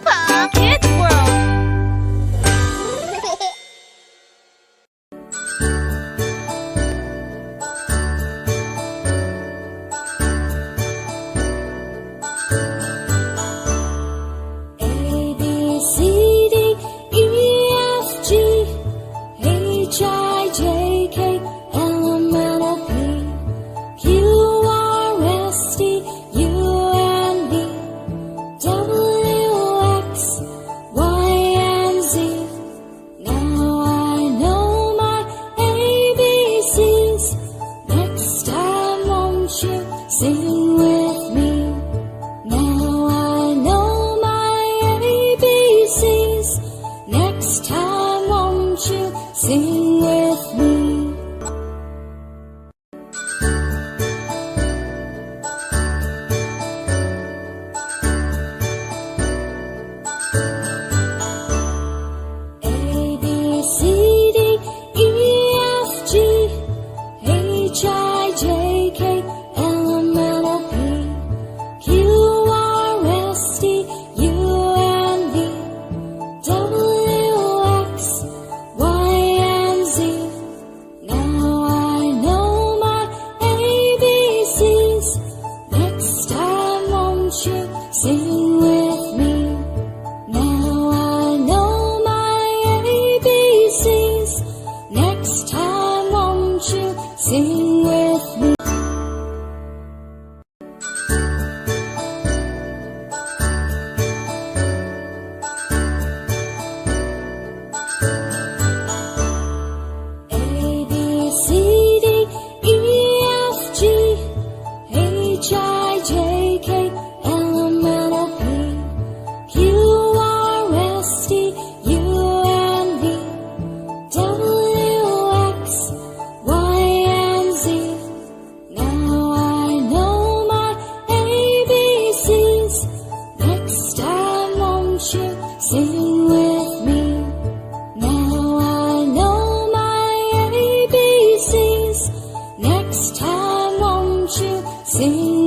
Papa Kids World. A, B, C, D, E, F, G, H, I, J, K, L, M, N, O, P, Q, R, S, T, U, and V, W, X, Y, and Z. Now I know my ABCs. Next time won't you sing with me? Now I know my ABCs. Next time won't you sing with me? A, B, C, D, E, F, G, H, I, J, K, L, M, N, O, P, Q, R, S, T, U, and V, W, X, Y, and Z. Now I know my ABCs. Next time won't you sing with me? Now I know my ABCs. Next time won't you sing with me? A, B, C, D, E, F, G, H, I, J, K, L, M, N, O, P, Q, R, S, T, U, and V, W, X, Y, and Z. Now I know my ABCs. Next time won't you sing with me? Now I know my ABCs. Next time won't you sing